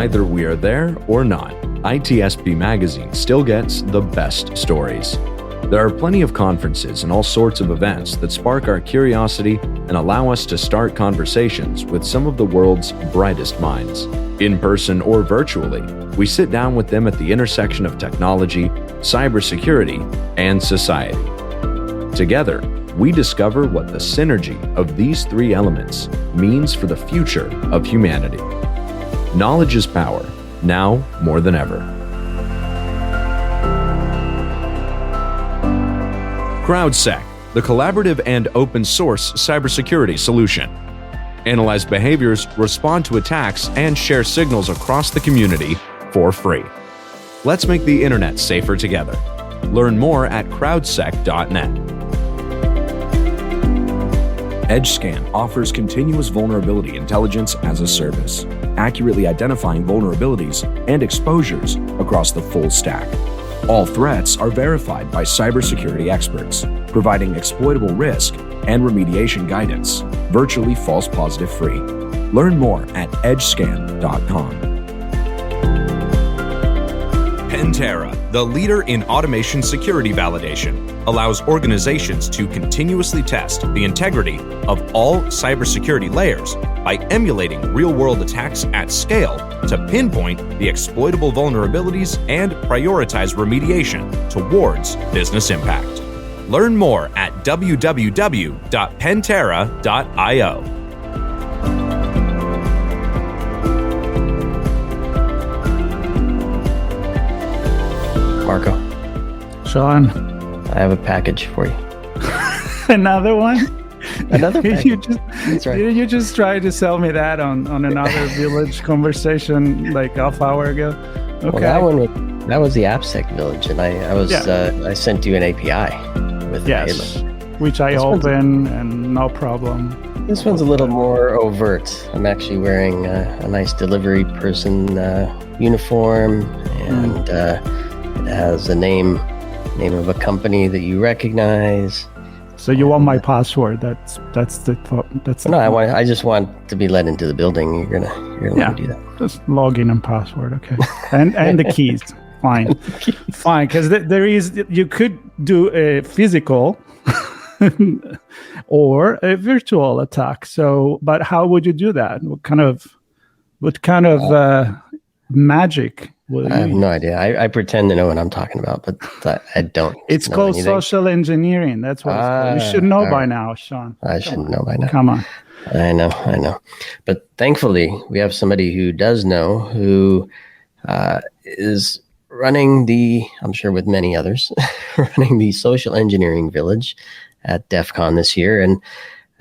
Either we are there or not, ITSP Magazine still gets the best stories. There are plenty of conferences and all sorts of events that spark our curiosity and allow us to start conversations with some of the world's brightest minds. In person or virtually, we sit down with them at the intersection of technology, cybersecurity, and society. Together, we discover what the synergy of these three elements means for the future of humanity. Knowledge is power, now more than ever. CrowdSec, the collaborative and open source cybersecurity solution. Analyze behaviors, respond to attacks, and share signals across the community for free. Let's make the internet safer together. Learn more at crowdsec.net. EdgeScan offers continuous vulnerability intelligence as a service, accurately identifying vulnerabilities and exposures across the full stack. All threats are verified by cybersecurity experts, providing exploitable risk and remediation guidance, virtually false positive free. Learn more at edgescan.com. Pantera, the leader in automation security validation, allows organizations to continuously test the integrity of all cybersecurity layers by emulating real-world attacks at scale to pinpoint the exploitable vulnerabilities and prioritize remediation towards business impact. Learn more at www.pantera.io. Marco, Sean, I have a package for you. another one? Another package. That's right. Didn't you just try to sell me that on another village conversation like half hour ago? Okay. Well, that was the AppSec village, and I sent you an API with yes, Halo. Which I open and no problem. This one's a little more overt. I'm actually wearing a nice delivery person uniform, and it has a name of a company that you recognize. So you want my password? That's the. No, I just want to be let into the building. You're gonna let me do that. Just login and password, okay, and the keys. Fine, fine. Because you could do a physical or a virtual attack. So, but how would you do that? What kind of magic? I have no idea. I pretend to know what I'm talking about, but I don't. It's called social engineering. That's what it's called. You should know by now, Sean. I should know by now. Come on. I know. But thankfully, we have somebody who does know, who is running I'm sure with many others, running the social engineering village at DEF CON this year. And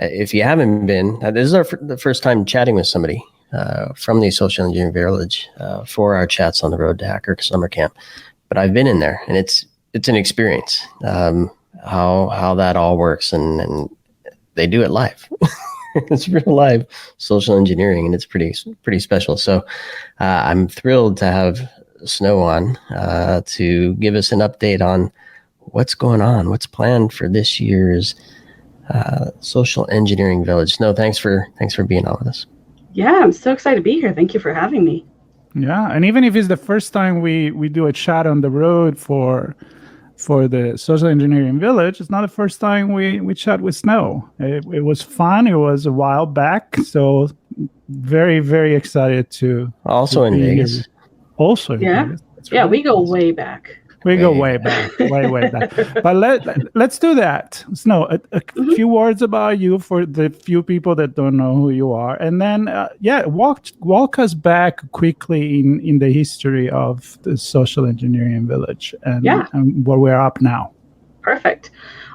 if you haven't been, this is the first time chatting with somebody from the social engineering village for our chats on the road to Hacker Summer Camp. But I've been in there, and it's an experience, how that all works, and they do it live. It's real live social engineering, and it's pretty special. So I'm thrilled to have Snow on to give us an update on what's going on, what's planned for this year's social engineering village. Snow, thanks for being on with us. Yeah, I'm so excited to be here. Thank you for having me. Yeah, and even if it's the first time we do a chat on the road for the social engineering village, it's not the first time we chat with Snow. It was fun. It was a while back, so very, very excited to also in Vegas. Here. Also, in Vegas. Yeah, we go way back. We go way back, way back. But let's do that. Snow, a few words about you for the few people that don't know who you are, and then walk us back quickly in the history of the social engineering village and where we're up now. Perfect.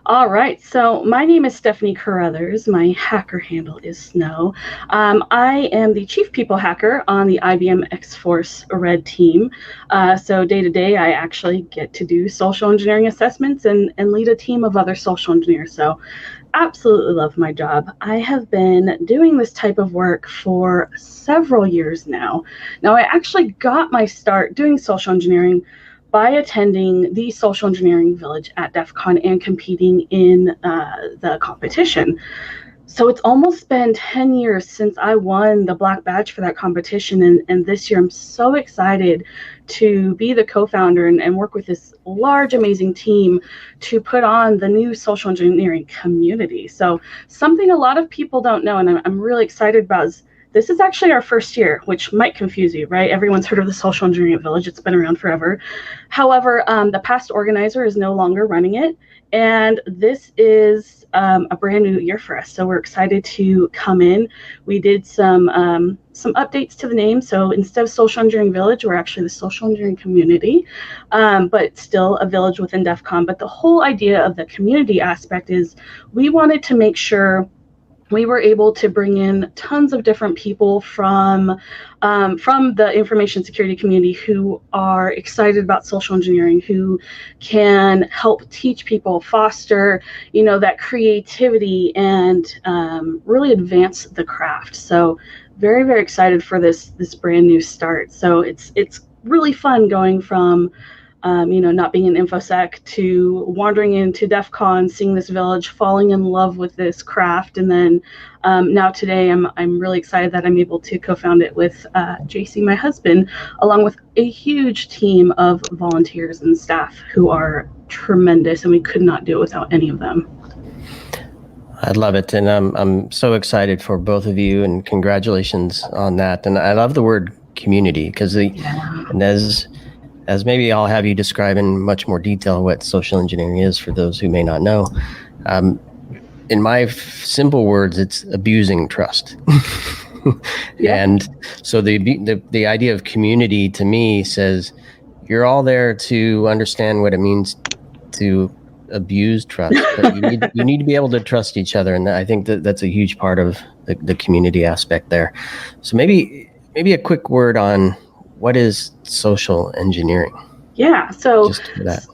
All right. So my name is Stephanie Carruthers. My hacker handle is Snow. I am the chief people hacker on the IBM X-Force Red team. So day to day, I actually get to do social engineering assessments and lead a team of other social engineers. So absolutely love my job. I have been doing this type of work for several years now. Now, I actually got my start doing social engineering by attending the social engineering village at DEF CON and competing in the competition. So it's almost been 10 years since I won the black badge for that competition. And this year I'm so excited to be the co-founder and work with this large, amazing team to put on the new social engineering community. So something a lot of people don't know, and I'm really excited about, is this is actually our first year, which might confuse you, right? Everyone's heard of the Social Engineering Village. It's been around forever. However, the past organizer is no longer running it. And this is a brand new year for us. So we're excited to come in. We did some updates to the name. So instead of Social Engineering Village, we're actually the Social Engineering Community, but still a village within DEF CON. But the whole idea of the community aspect is we wanted to make sure we were able to bring in tons of different people from the information security community who are excited about social engineering, who can help teach people, foster, that creativity, and really advance the craft. So very, very excited for this brand new start. So it's really fun going from not being an InfoSec to wandering into DEF CON, seeing this village, falling in love with this craft. And then now today I'm really excited that I'm able to co-found it with JC, my husband, along with a huge team of volunteers and staff who are tremendous, and we could not do it without any of them. I love it, and I'm so excited for both of you, and congratulations on that. And I love the word community, because and as maybe I'll have you describe in much more detail what social engineering is for those who may not know. In my simple words, it's abusing trust. Yeah. And so the idea of community to me says you're all there to understand what it means to abuse trust, but you need to be able to trust each other, and I think that's a huge part of the community aspect there. So maybe a quick word on what is social engineering? Yeah, so just that.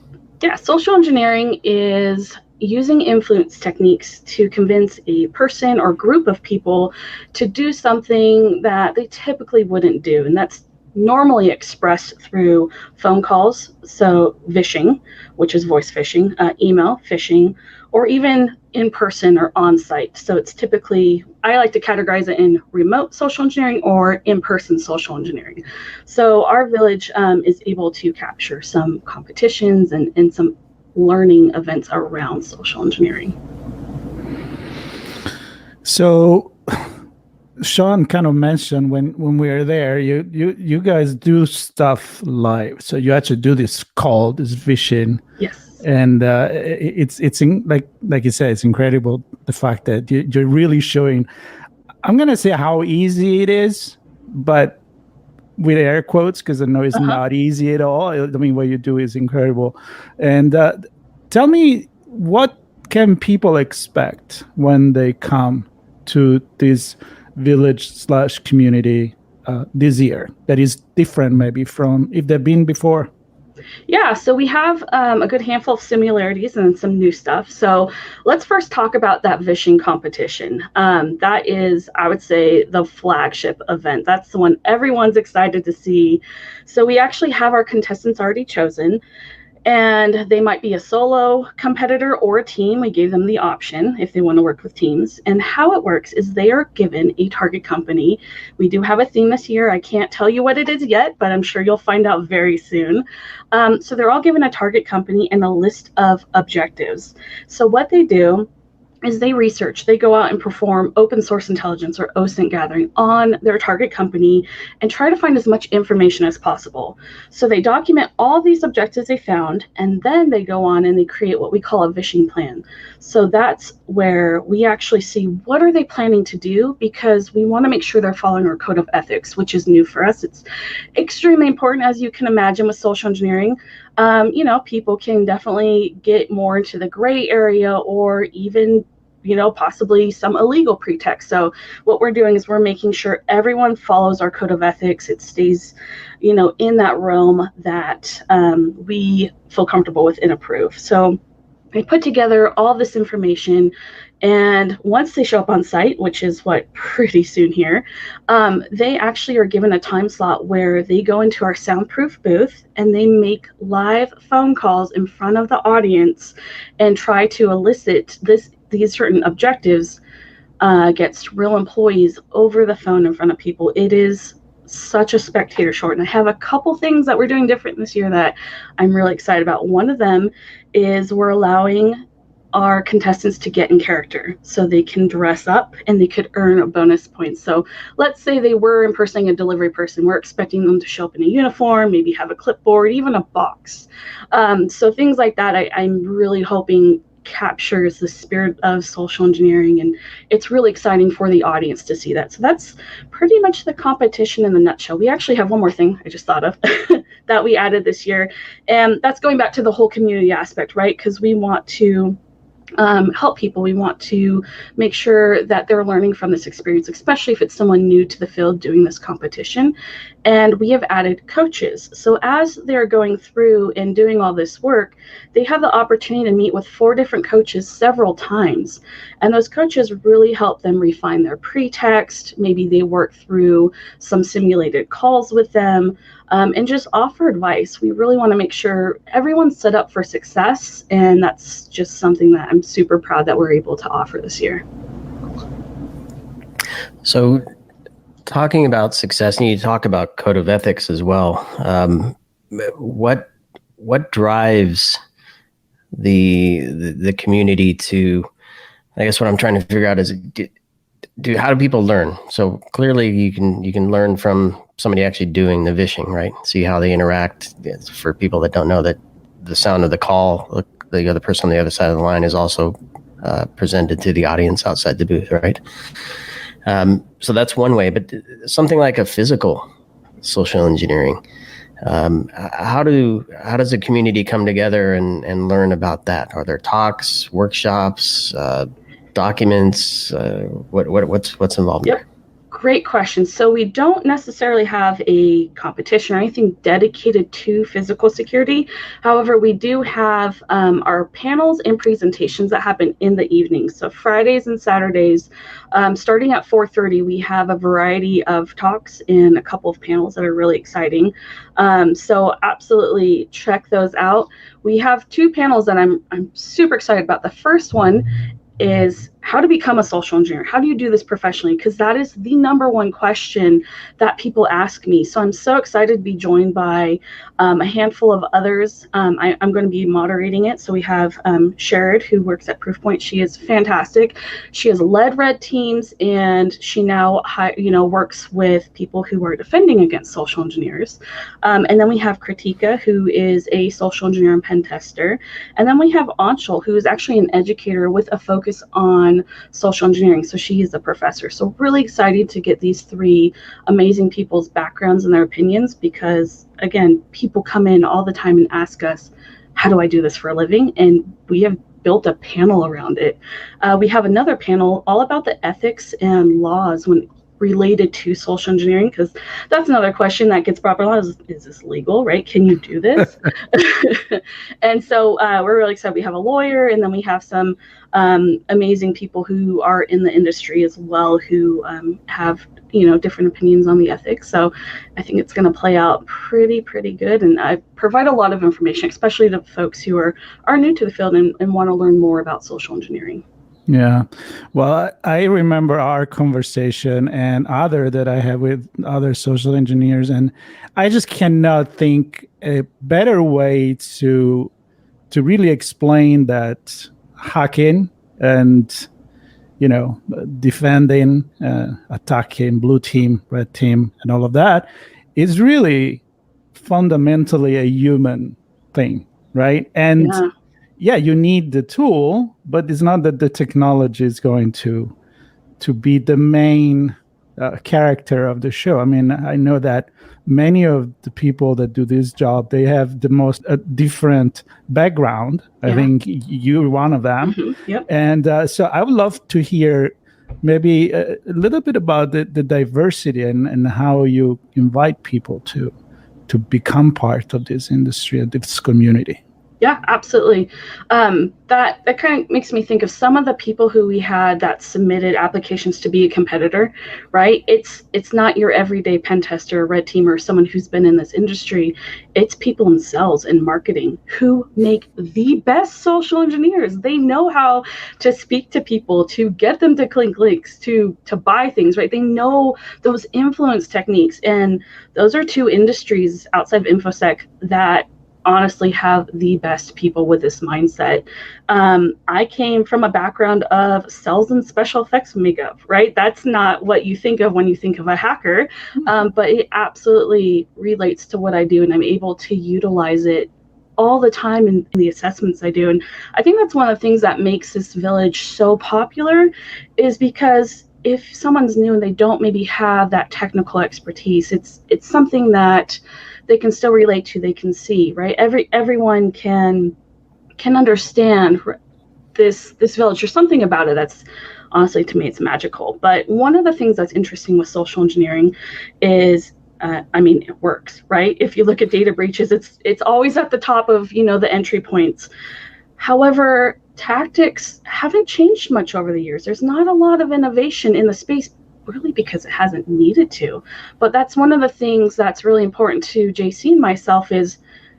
Yeah, social engineering is using influence techniques to convince a person or group of people to do something that they typically wouldn't do, and that's normally expressed through phone calls, so phishing, which is voice phishing, email phishing, or even in person or on site. So it's typically, I like to categorize it in remote social engineering or in-person social engineering. So our village is able to capture some competitions and some learning events around social engineering. So Sean kind of mentioned when we were there, you guys do stuff live. So you actually do this call, this vision. Yes. And it's like you said, it's incredible the fact that you're really showing. I'm gonna say how easy it is, but with air quotes, because I know it's not easy at all. I mean, what you do is incredible. And tell me, what can people expect when they come to this village/community this year that is different maybe from if they've been before? Yeah, so we have a good handful of similarities and some new stuff. So let's first talk about that vishing competition. That is, I would say, the flagship event. That's the one everyone's excited to see. So we actually have our contestants already chosen, and they might be a solo competitor or a team. We gave them the option if they want to work with teams. And how it works is they are given a target company. We do have a theme this year. I can't tell you what it is yet, but I'm sure you'll find out very soon. So they're all given a target company and a list of objectives. So what they do is they research, they go out and perform open source intelligence or OSINT gathering on their target company and try to find as much information as possible. So they document all these objectives they found, and then they go on and they create what we call a vishing plan. So that's where we actually see what are they planning to do, because we want to make sure they're following our code of ethics, which is new for us. It's extremely important, as you can imagine, with social engineering. People can definitely get more into the gray area or even, possibly some illegal pretext. So what we're doing is we're making sure everyone follows our code of ethics. It stays, in that realm that we feel comfortable with and approve. So they put together all this information, and once they show up on site, which is pretty soon here, they actually are given a time slot where they go into our soundproof booth and they make live phone calls in front of the audience and try to elicit these certain objectives gets real employees over the phone in front of people. It is such a spectator short. And I have a couple things that we're doing different this year that I'm really excited about. One of them is we're allowing our contestants to get in character, so they can dress up and they could earn a bonus points. So let's say they were impersonating a delivery person. We're expecting them to show up in a uniform, maybe have a clipboard, even a box. So things like that, I'm really hoping captures the spirit of social engineering, and it's really exciting for the audience to see that. So that's pretty much the competition in the nutshell. We actually have one more thing I just thought of that we added this year, and that's going back to the whole community aspect, right? Because we want to help people. We want to make sure that they're learning from this experience, especially if it's someone new to the field doing this competition. And we have added coaches. So as they're going through and doing all this work, they have the opportunity to meet with 4 different coaches several times. And those coaches really help them refine their pretext. Maybe they work through some simulated calls with them, and just offer advice. We really want to make sure everyone's set up for success. And that's just something that I'm super proud that we're able to offer this year. So talking about success, and you talk about code of ethics as well. What drives the community to, I guess what I'm trying to figure out is, how do people learn? So clearly you can learn from somebody actually doing the vishing, right? See how they interact. For people that don't know, that the sound of the call, the other person on the other side of the line is also presented to the audience outside the booth, right? So that's one way, but something like a physical social engineering, how does the community come together and learn about that? Are there talks, workshops, documents? What's involved there? Great question. So we don't necessarily have a competition or anything dedicated to physical security. However, we do have our panels and presentations that happen in the evenings. So Fridays and Saturdays, starting at 4:30, we have a variety of talks and a couple of panels that are really exciting. So absolutely check those out. We have 2 panels that I'm super excited about. The first one is how to become a social engineer. How do you do this professionally? Because that is the number one question that people ask me. So I'm so excited to be joined by a handful of others. I'm going to be moderating it. So we have Sherrod, who works at Proofpoint. She is fantastic. She has led red teams, and she now works with people who are defending against social engineers. And then we have Kritika, who is a social engineer and pen tester. And then we have Anshul, who is actually an educator with a focus on social engineering. So she is a professor. So really excited to get these 3 amazing people's backgrounds and their opinions, because again, people come in all the time and ask us, how do I do this for a living? And we have built a panel around it. We have another panel all about the ethics and laws when related to social engineering, because that's another question that gets brought up a lot, is this legal, right? Can you do this? And so we're really excited. We have a lawyer, and then we have some amazing people who are in the industry as well, who have different opinions on the ethics. So I think it's going to play out pretty good, and I provide a lot of information, especially to folks who are new to the field and want to learn more about social engineering. Yeah. Well, I remember our conversation and other that I have with other social engineers, and I just cannot think a better way to really explain that hacking and, defending, attacking, blue team, red team, and all of that is really fundamentally a human thing, right? And yeah, you need the tool, but it's not that the technology is going to be the main character of the show. I mean, I know that many of the people that do this job, they have the most different background. I think you're one of them. Mm-hmm. Yep. And so I would love to hear maybe a little bit about the diversity and how you invite people to become part of this industry, of this community. Yeah, absolutely. That kind of makes me think of some of the people who we had that submitted applications to be a competitor, right? It's not your everyday pen tester, red teamer, someone who's been in this industry. It's people in sales and marketing who make the best social engineers. They know how to speak to people, to get them to click links, to buy things, right? They know those influence techniques, and those are two industries outside of InfoSec that honestly have the best people with this mindset. I came from a background of sales and special effects makeup, right? That's not what you think of when you think of a hacker, but it absolutely relates to what I do, and I'm able to utilize it all the time in the assessments I do. And I think that's one of the things that makes this village so popular, is because if someone's new and they don't maybe have that technical expertise, it's something that they can still relate to, they can see, right? Everyone can understand this village. There's something about it that's, honestly, to me, it's magical. But one of the things that's interesting with social engineering is, it works, right? If you look at data breaches, it's always at the top of, the entry points. However, tactics haven't changed much over the years. There's not a lot of innovation in the space, really because it hasn't needed to. But that's one of the things that's really important to JC and myself, is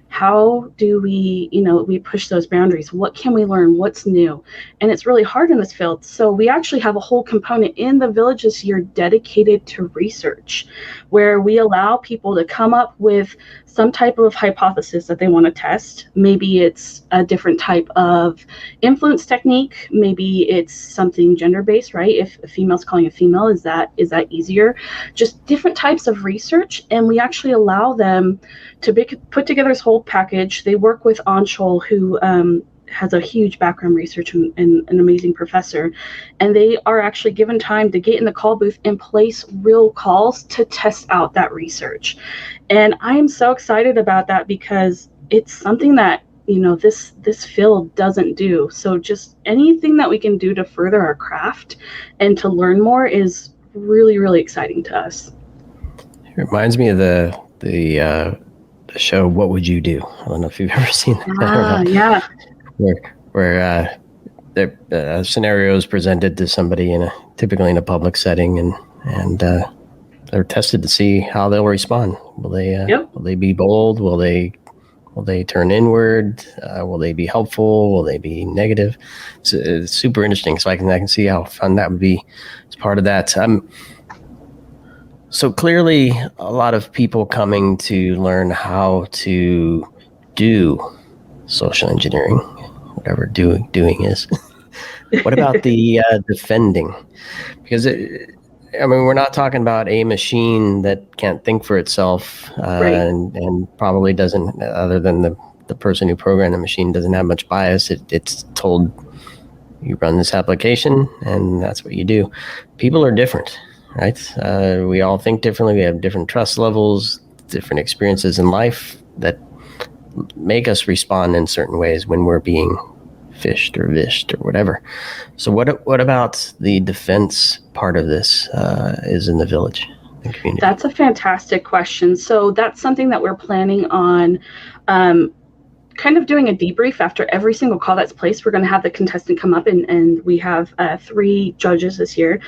how do we, we push those boundaries? What can we learn? What's new? And it's really hard in this field. So we actually have a whole component in the village this year dedicated to research, where we allow people to come up with some type of hypothesis that they want to test. Maybe it's a different type of influence technique. Maybe it's something gender-based, right? If a female's calling a female, is that easier? Just different types of research. And we actually allow them to put together this whole package. They work with Anshul, who has a huge background research and an amazing professor. And they are actually given time to get in the call booth and place real calls to test out that research. And I am so excited about that, because it's something that, this field doesn't do. So just anything that we can do to further our craft and to learn more is really, really exciting to us. It reminds me of the show What Would You Do? I don't know if you've ever seen that. Yeah. Where the scenario is presented to somebody typically in a public setting, and they're tested to see how they'll respond. Will they be bold? Will they turn inward? Will they be helpful? Will they be negative? It's super interesting. So I can see how fun that would be as part of that. So clearly, a lot of people coming to learn how to do social engineering, whatever doing is. What about the defending? Because we're not talking about a machine that can't think for itself, right. and probably doesn't, other than the person who programmed the machine, doesn't have much bias. It's told, you run this application and that's what you do. People are different, right? We all think differently. We have different trust levels, different experiences in life that make us respond in certain ways when we're being fished or vished or whatever. So what about the defense part of this is in the village, the community? That's a fantastic question. So that's something that we're planning on kind of doing a debrief after every single call that's placed. We're going to have the contestant come up, and we have 3 judges this year,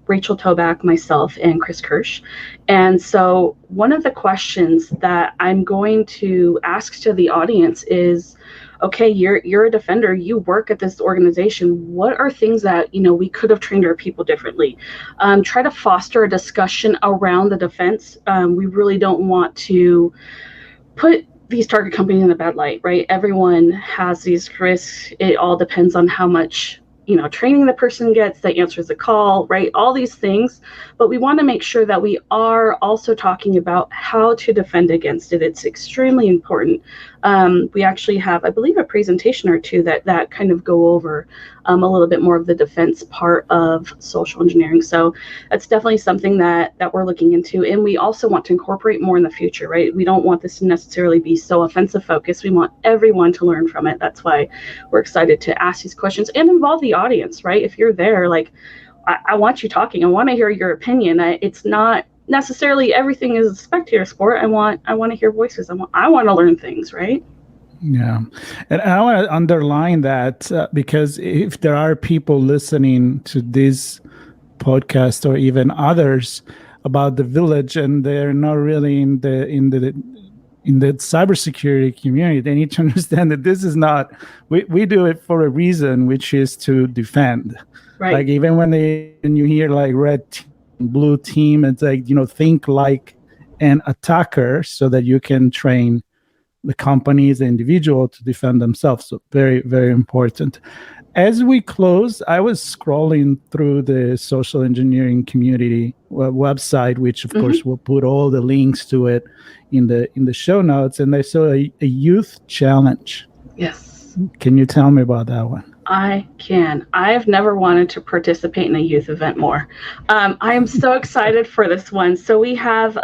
Rachel Toback, myself, and Chris Kirsch. And so one of the questions that I'm going to ask to the audience is, okay, you're a defender, you work at this organization. What are things that, we could have trained our people differently? Try to foster a discussion around the defense. We really don't want to put these target companies in a bad light, right? Everyone has these risks. It all depends on how much, training the person gets that answers the call, right? All these things. But we want to make sure that we are also talking about how to defend against it. It's extremely important. We actually have, I believe, a presentation or two that kind of go over a little bit more of the defense part of social engineering. So that's definitely something that we're looking into. And we also want to incorporate more in the future, right? We don't want this to necessarily be so offensive focused. We want everyone to learn from it. That's why we're excited to ask these questions and involve the audience, right? If you're there, like, I want you talking. I want to hear your opinion. It's not necessarily everything is a spectator sport. I want to hear voices. I want to learn things, right? Yeah. And I want to underline that because if there are people listening to this podcast or even others about the village and they're not really in the cybersecurity community, they need to understand that this is not, we do it for a reason, which is to defend. Right. Like even when you hear like red team, blue team, it's like, think like an attacker so that you can train the companies, the individual to defend themselves. So very, very important. As we close, I was scrolling through the social engineering community website, which of course will put all the links to it in the show notes, and I saw a youth challenge. Yes. Can you tell me about that one? I can. I've never wanted to participate in a youth event more. I am so excited for this one. So we have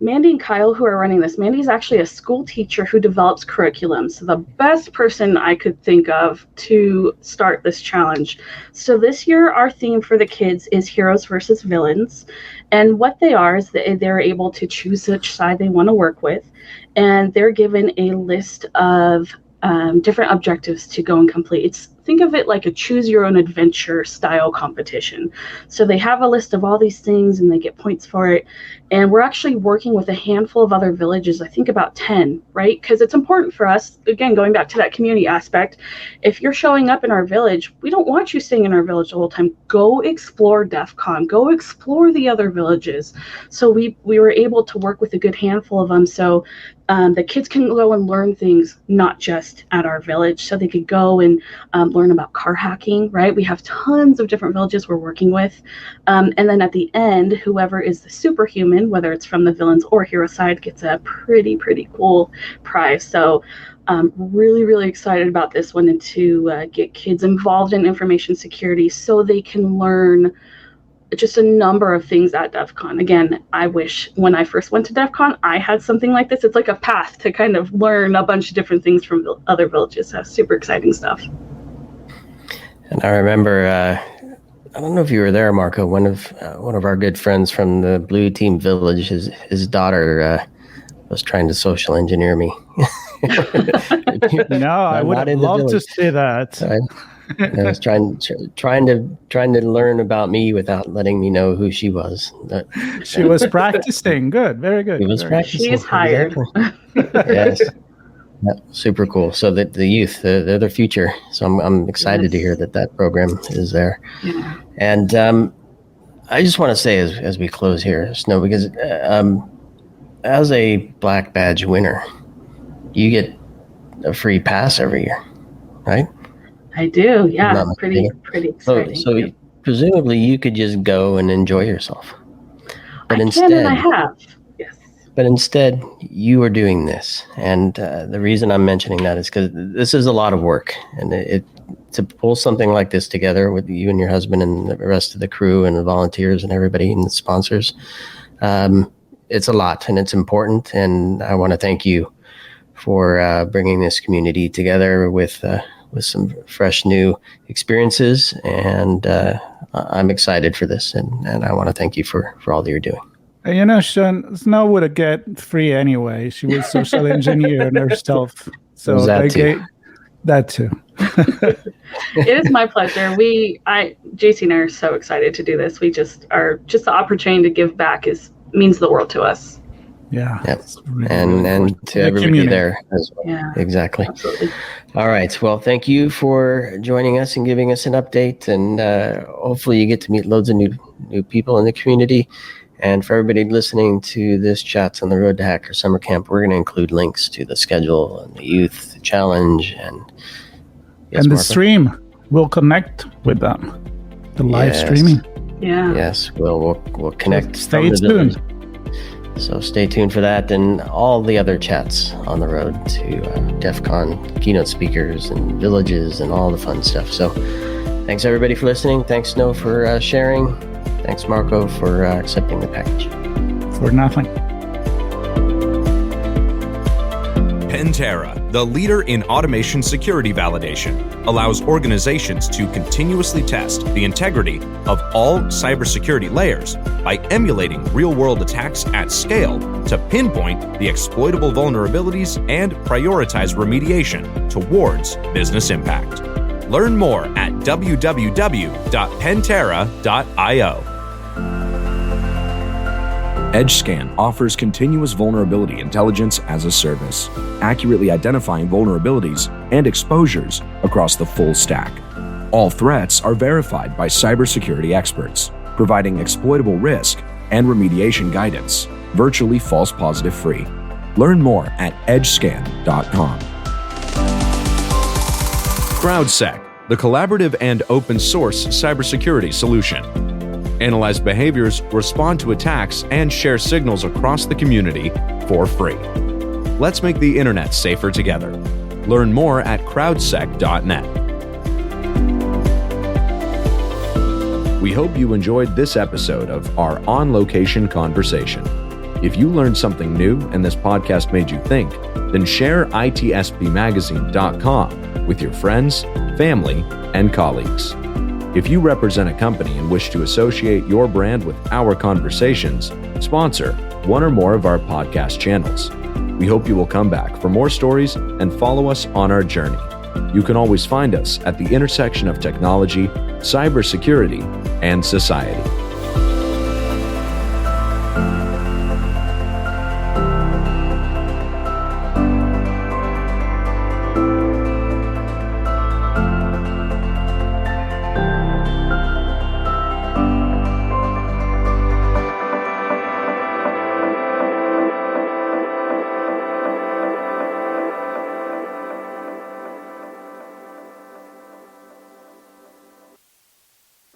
Mandy and Kyle who are running this. Mandy's actually a school teacher who develops curriculum. So the best person I could think of to start this challenge. So this year, our theme for the kids is heroes versus villains. And what they are is they're able to choose which side they want to work with. And they're given a list of different objectives to go and complete. Think of it like a choose your own adventure style competition. So they have a list of all these things and they get points for it. And we're actually working with a handful of other villages, I think about 10, right? Because it's important for us, again, going back to that community aspect. If you're showing up in our village, we don't want you staying in our village the whole time. Go explore DEF CON, go explore the other villages. So we were able to work with a good handful of them. So the kids can go and learn things, not just at our village. So they could go and learn about car hacking, right? We have tons of different villages we're working with. And then at the end, whoever is the superhuman, whether it's from the villains or hero side, gets a pretty cool prize. So really, really excited about this one and to get kids involved in information security so they can learn just a number of things at DEF CON. Again, I wish when I first went to DEF CON, I had something like this. It's like a path to kind of learn a bunch of different things from other villages. So super exciting stuff. And I remember, I don't know if you were there, Marco, one of our good friends from the Blue Team Village, his daughter was trying to social engineer me. No, I would love to say that. I was trying to learn about me without letting me know who she was. She was practicing. Good, very good. She was practicing. She's hired. Exactly. Yes, super cool. So that the youth, they're the future. So I'm excited to hear that program is there. Yeah. And I just want to say as we close here, Snow, because as a Black Badge winner, you get a free pass every year, right? I do, yeah. Pretty exciting. So presumably you could just go and enjoy yourself. But I can and I have, yes. But instead, you are doing this. And the reason I'm mentioning that is because this is a lot of work. And to pull something like this together with you and your husband and the rest of the crew and the volunteers and everybody and the sponsors, it's a lot and it's important. And I want to thank you for bringing this community together with some fresh new experiences, and I'm excited for this, and I want to thank you for all that you're doing. You know, Sean, Snow would have get free anyway. She was social engineering herself, so that too. That too. It is my pleasure. JC and I are so excited to do this. We just the opportunity to give back means the world to us. Yeah. Yep. And to everybody there as well. Yeah. Exactly. Absolutely. All right. Well, thank you for joining us and giving us an update. And hopefully you get to meet loads of new people in the community. And for everybody listening to this Chats on the Road to Hacker Summer Camp, we're going to include links to the schedule and the youth challenge and the Martha? stream. We'll connect with them. The live streaming. Yeah. Yes. We'll connect. Stay tuned. So stay tuned for that and all the other chats on the road to DEF CON, keynote speakers and villages and all the fun stuff. So thanks everybody for listening. Thanks Snow for sharing. Thanks Marco for accepting the package. For nothing. Pantera, the leader in automation security validation, allows organizations to continuously test the integrity of all cybersecurity layers by emulating real-world attacks at scale to pinpoint the exploitable vulnerabilities and prioritize remediation towards business impact. Learn more at www.pentera.io. EdgeScan offers continuous vulnerability intelligence as a service, accurately identifying vulnerabilities and exposures across the full stack. All threats are verified by cybersecurity experts, providing exploitable risk and remediation guidance, virtually false positive free. Learn more at edgescan.com. CrowdSec, the collaborative and open source cybersecurity solution. Analyze behaviors, respond to attacks, and share signals across the community for free. Let's make the internet safer together. Learn more at crowdsec.net. We hope you enjoyed this episode of our on-location conversation. If you learned something new and this podcast made you think, then share itspmagazine.com with your friends, family, and colleagues. If you represent a company and wish to associate your brand with our conversations, sponsor one or more of our podcast channels. We hope you will come back for more stories and follow us on our journey. You can always find us at the intersection of technology, cybersecurity, and society.